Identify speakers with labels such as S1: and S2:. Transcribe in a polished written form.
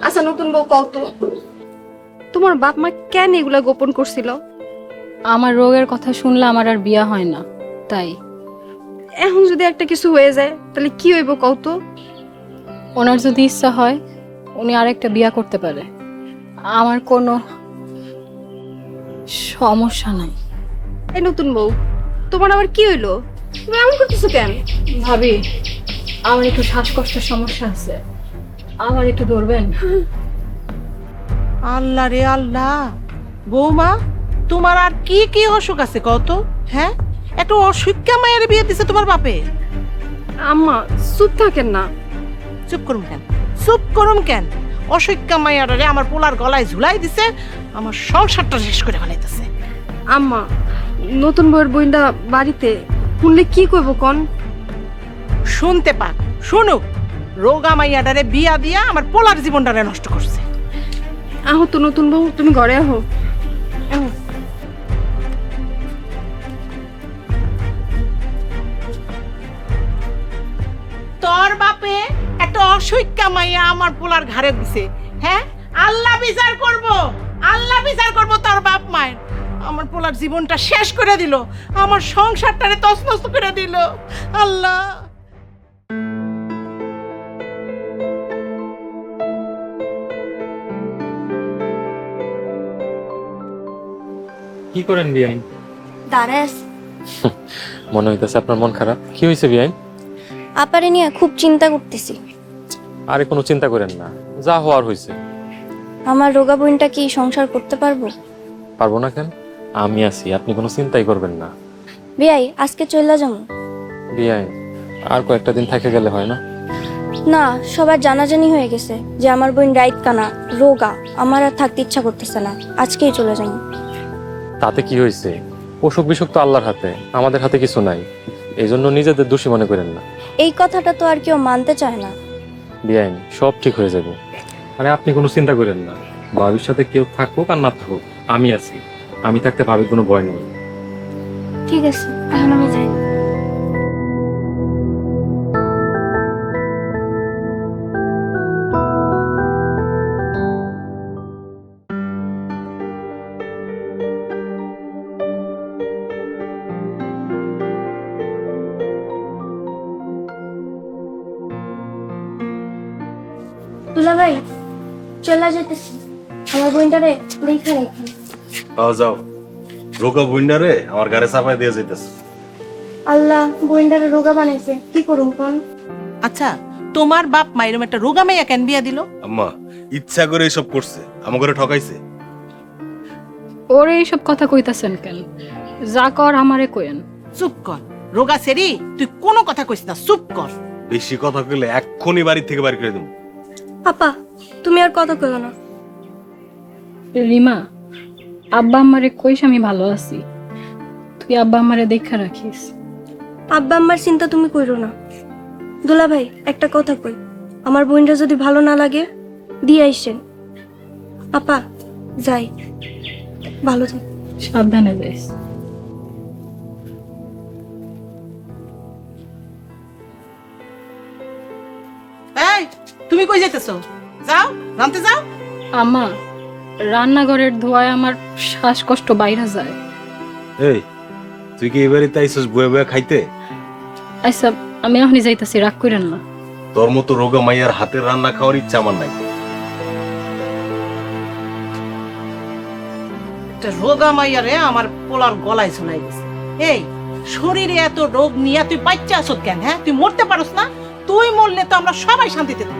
S1: আচ্ছা নতুন বউ কত, তোমার বাপ মা কেন এগুলা গোপন করছিল?
S2: আমার রোগের কথা শুনলে আমার আর বিয়া হয় না, তাই।
S1: এখন যদি একটা কিছু হয়ে যায় তাহলে কি হইব কত?
S2: ওনার যদি ইচ্ছা হয় উনি আরেকটা বিয়া করতে পারে, আমার কোনো সমস্যা নাই।
S1: এই নতুন বউ, তোমার আবার কি হইলো? তুমি এমন করতেছো কেন?
S2: ভাবি, আমার একটু শ্বাসকষ্টের সমস্যা আছে, আমার একটু ধরবেন?
S3: আল্লাহ রে আল্লাহ, বৌমা তোমার আর কি কি অসুখ আছে কত? হ্যাঁ, একটা অসুখা মায়ের বিয়ে দিছে তোমার বাপে।
S1: আম্মা চুপ থাকেন না।
S3: চুপ করুম কেন, চুপ করুম কেন? অসুখা মায়ের আমার পোলার গলায় ঝুলাই দিছে, আমার সংসারটা শেষ করে ফেলাইতেছে।
S1: আম্মা, নতুন বউয়ের বইন্ডা বাড়িতে শুনলে কি কইব কন?
S3: শুনতে পাক, শুনুক। রোগা মাইয়াডারে বিয়া দিয়া আমার পোলার জীবনটারে নষ্ট করছে।
S1: আহো তো নতুন বউ, তুমি ঘরে আহো। আহো।
S3: তোর বাপে একটা অসুখা মাইয়া আমার পোলার ঘাড়ে দিছে। হ্যাঁ, আল্লাহ বিচার করব, আল্লাহ বিচার করব তোর বাপ মায়ের। আমার পোলার জীবনটা শেষ করে দিল, আমার সংসারটারে তছনছ করে দিল। আল্লাহ,
S4: কি করেন বিয়াইন?
S5: দাঁড়াস।
S4: মনে হইতেছে আপনার মন খারাপ। কি হয়েছে বিয়াইন?
S5: আপারে নিয়ে খুব চিন্তা করতেছি।
S4: আরে কোনো চিন্তা করেন না, যা হওয়ার হয়েছে।
S5: আমার রোগা বোনটা কি সংসার করতে পারবো?
S4: পারবো না কেন? আমি আছি, আপনি কোনো চিন্তাই করবেন না।
S5: বিয়াই, আজকে চলে যাবো।
S4: বিয়াইন, আর কয়েকটা দিন থেকে গেলে হয় না?
S5: না, সবার জানাজানি হয়ে গেছে যে আমার বোন রাইত কানা রোগা, আমার আর থাকতে ইচ্ছা করতেছে না, আজকেই চলে যাবো।
S4: তাতে কি হয়েছে? অসুখ বিসুখ তো আল্লাহর হাতে, আমাদের হাতে কিছু নাই। এই জন্য নিজেদের দোষী মনে করেন না।
S5: এই কথাটা তো আর কেউ মানতে চায় না।
S4: বিয়াইন, সব ঠিক হয়ে যাবে। আরে আপনি কোনো চিন্তা করেন না, ভাবির সাথে কেউ থাকুক আর না থাকুক, আমি আছি। আমি থাকতে ভাবির কোনো ভয় নেই।
S5: ঠিক আছে, এখন আমি যাই। দুলা ভাই, চলে যেতেছি। আমার বোনটারে দেখে রেখে।
S6: যাও, রোগা বইন্ডারে আমার গাড়ি চাপাই দিয়ে যাইতেছে।
S5: আল্লাহ, বোনটারে রোগা বানাইছে, কি করুম কোন?
S3: আচ্ছা, তোমার বাপ মা এরকম একটা রোগা মাইয়া কেন বিয়া দিল?
S6: আম্মা ইচ্ছা করে এসব করছে, আমার ঘরে ঠকাইছে।
S2: ওরে এইসব কথা কইতাছেন কেন? যা কর আমারে কইেন।
S3: চুপ কর রোগা সেরি, তুই কোনো কথা কইস না, চুপ কর।
S6: বেশি কথা কইলে এক্ষুনি বাড়ি থেকে বাড়ি করে দেবো।
S5: আপা, তুমি আর কথা কইও না।
S2: রিমা, আব্বা আমারে কইস আমি ভালো আছি, তুই আব্বা আমারে দেখা রাখিস।
S5: আব্বা আম্মার চিন্তা তুমি কইরো না। দুলা ভাই, একটা কথা কই, আমার বোনটা যদি ভালো না লাগে দিয়ে আইসেন। আপা, যাই, ভালো থাক।
S2: সাবধানে যাইস।
S3: এই, তুমি কই যাইতেছো? যাও, রানতে যাও।
S2: আমা, রান্নাঘরের ধোঁয়ায় আমার শ্বাসকষ্ট বাইরে যায়।
S6: এই, তুই কি এবারে তাইছস বয়ে বয়ে খাইতে?
S2: আচ্ছা, আমি এখনই যাইতাছি, রাগ কইরেন না।
S6: তোর মতো রোগা মাইয়ার হাতের রান্না খাওয়ার ইচ্ছা আমার নাই।
S3: একটা রোগা মাইয়ারে আমার পোলার গলায় ঝুলাই দিছে। এই, শরীরে এত রোগ নিয়ে তুই বাচ্চা আছো কেন? হ্যাঁ, তুই মরতে পারস না? তুই মরলে তো আমরা সবাই শান্তিতে থাকবো।